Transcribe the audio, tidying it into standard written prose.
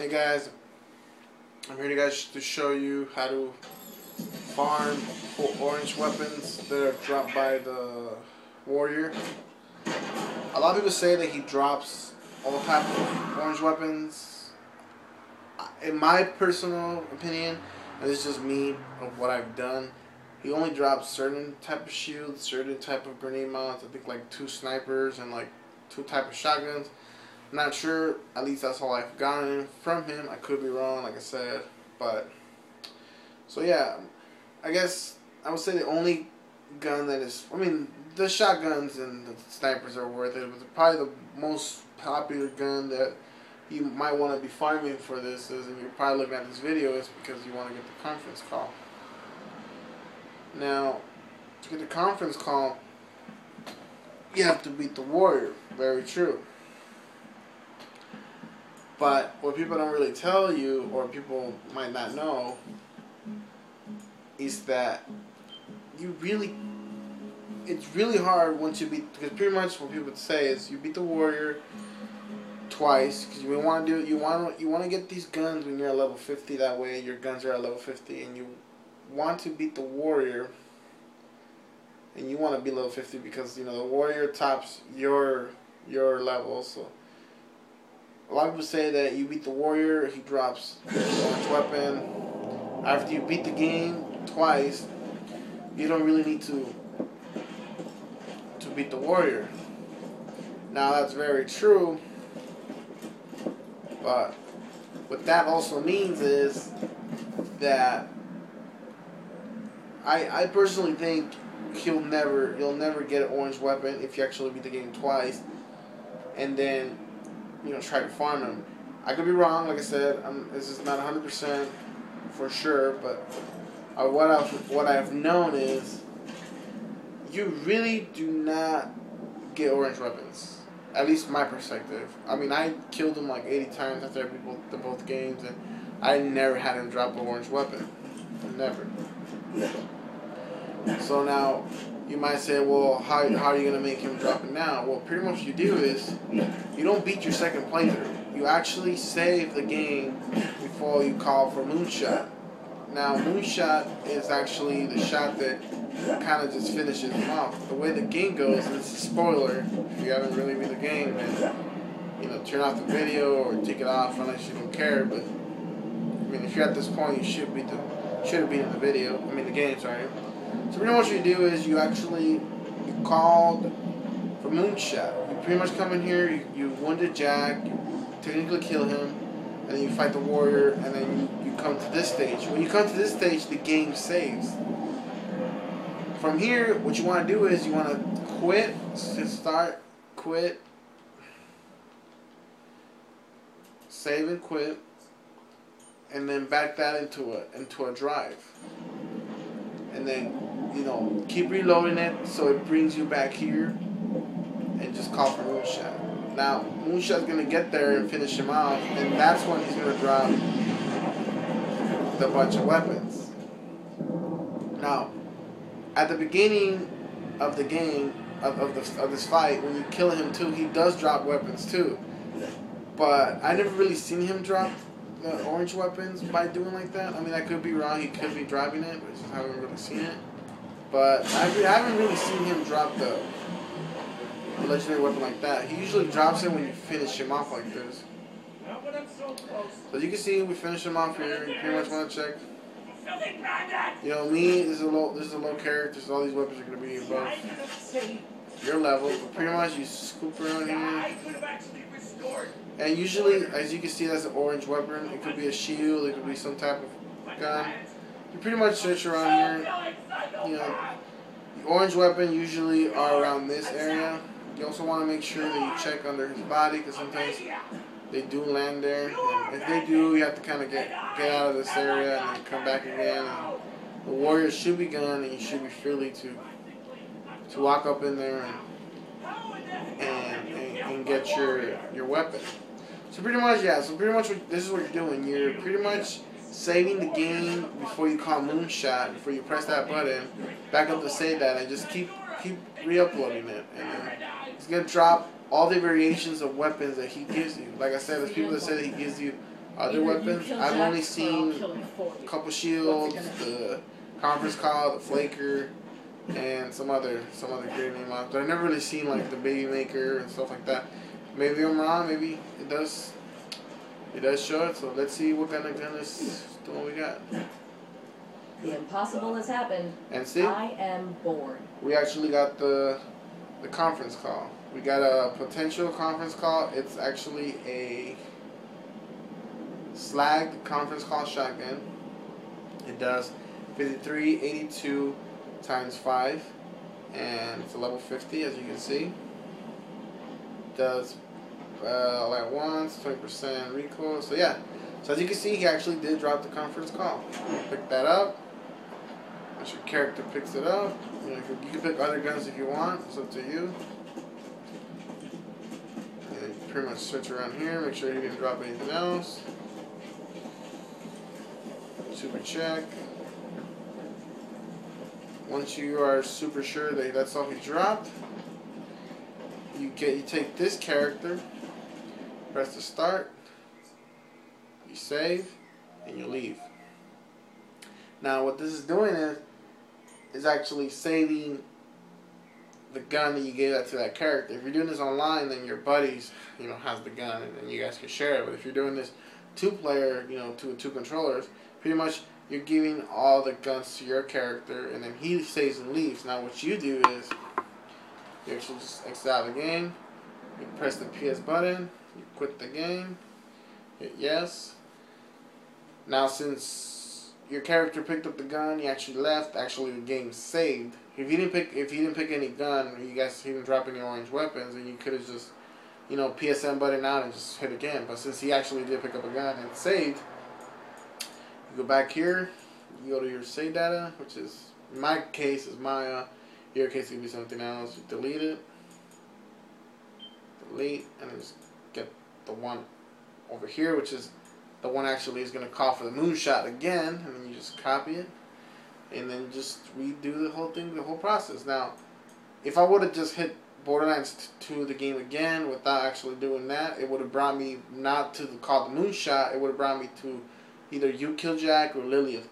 Hey guys, I'm here to show you how to farm for orange weapons that are dropped by the warrior. A lot of people say that he drops all types of orange weapons. In my personal opinion, and this is just me of what I've done, he only drops certain type of shields, certain type of grenade mounts. I think like 2 snipers and like 2 type of shotguns. Not sure, at least that's all I've gotten from him. I could be wrong, like I said, but so yeah, I guess I would say the only gun that is, I mean, the shotguns and the snipers are worth it, but probably the most popular gun that you might want to be farming for this is, and you're probably looking at this video, is because you want to get the conference call. Now, to get the conference call, you have to beat the warrior. Very true. But what people don't really tell you, or people might not know, is that it's really hard once you beat, because pretty much what people would say is you beat the warrior twice, because you want to do, you want to get these guns when you're at level 50. That way your guns are at level 50, and you want to beat the warrior, and you want to be level 50 because you know the warrior tops your level. So a lot of people say that you beat the warrior, he drops the orange weapon. After you beat the game twice, you don't really need to beat the warrior. Now that's very true, but what that also means is that I personally think you'll never get an orange weapon if you actually beat the game twice, and then try to farm him. I could be wrong, like I said. This is not 100% for sure, but what I've known is you really do not get orange weapons. At least my perspective. I mean, I killed him like 80 times after both games, and I never had him drop an orange weapon. Never. So now, you might say, well, how are you going to make him drop it now? Well, pretty much what you do is, you don't beat your second playthrough. You actually save the game before you call for Moonshot. Now, Moonshot is actually the shot that kind of just finishes him off. The way the game goes, and it's a spoiler, if you haven't really beat the game, then, turn off the video or take it off unless you don't care, but, I mean, if you're at this point, you should have beaten the game, sorry. So pretty much what you do is you called for Moonshot. You pretty much come in here, you wounded Jack, you technically kill him, and then you fight the warrior, and then you come to this stage. When you come to this stage, the game saves. From here, what you want to do is you want to quit, quit, save and quit, and then back that into a drive. And then, keep reloading it so it brings you back here, and just call for Moonshot. Now, Moonshot's going to get there and finish him off, and that's when he's going to drop the bunch of weapons. Now, at the beginning of the game, of this fight, when you kill him too, he does drop weapons too. But I never really seen him drop the orange weapons by doing like that. I mean, I could be wrong. He could be driving it, but I just haven't really seen it. But I haven't really seen him drop the legendary weapon like that. He usually drops it when you finish him off like this. So you can see we finish him off here. You pretty much want to check. Me, this is a low character, so all these weapons are going to be above your level. But pretty much you scoop around here. And usually, as you can see, that's an orange weapon. It could be a shield, it could be some type of gun. You pretty much search around here. The orange weapon usually are around this area. You also want to make sure that you check under his body, because sometimes they do land there. And if they do, you have to kind of get out of this area and then come back again. And the warrior should be gone, and you should be free to walk up in there and get your weapon. So pretty much, this is what you're doing. You're pretty much saving the game before you call Moonshot, before you press that button, back up to save that, and just keep re-uploading it. And then it's going to drop all the variations of weapons that he gives you. Like I said, there's people that say that he gives you Other weapons, I've only seen a couple shields, the conference call, the flaker, and some other great name mods. But I've never really seen like the baby maker and stuff like that. Maybe I'm wrong. Maybe it does show it. So let's see what kind of gun is the one we got. The impossible has happened. And see, I am bored. We actually got the conference call. We got a potential conference call. It's actually a slag conference call shotgun. It does 5382 times 5, and it's a level 50, as you can see. It does all at once, 20% recoil. So yeah, so as you can see, he actually did drop the conference call. Pick that up. Once your character picks it up, you can pick other guns if you want. It's up to you. And you pretty much switch around here. Make sure you didn't drop anything else. Super check. Once you are super sure that that's all he dropped, you take this character, press the start, you save, and you leave. Now what this is doing is actually saving the gun that you gave that to that character. If you're doing this online, then your buddies, has the gun, and then you guys can share it. But if you're doing this two-player, two controllers, pretty much you're giving all the guns to your character, and then he saves and leaves. Now what you do is you actually just exit out of the game. You press the PS button. You quit the game. Hit yes. Now since your character picked up the gun, he actually left. Actually, the game's saved. If he didn't pick any gun, he didn't drop any orange weapons, and you could have just, PSN button out and just hit again. But since he actually did pick up a gun and saved, you go back here. You go to your save data, which is in my case is Maya. Your case could be something else. You delete it. Delete, and then just get the one over here, which is the one actually is going to call for the moonshot again, and then you just copy it, and then just redo the whole thing, the whole process. Now, if I would have just hit Borderlands 2 the game again without actually doing that, it would have brought me not to call the moonshot. It would have brought me to either you kill Jack or Lilith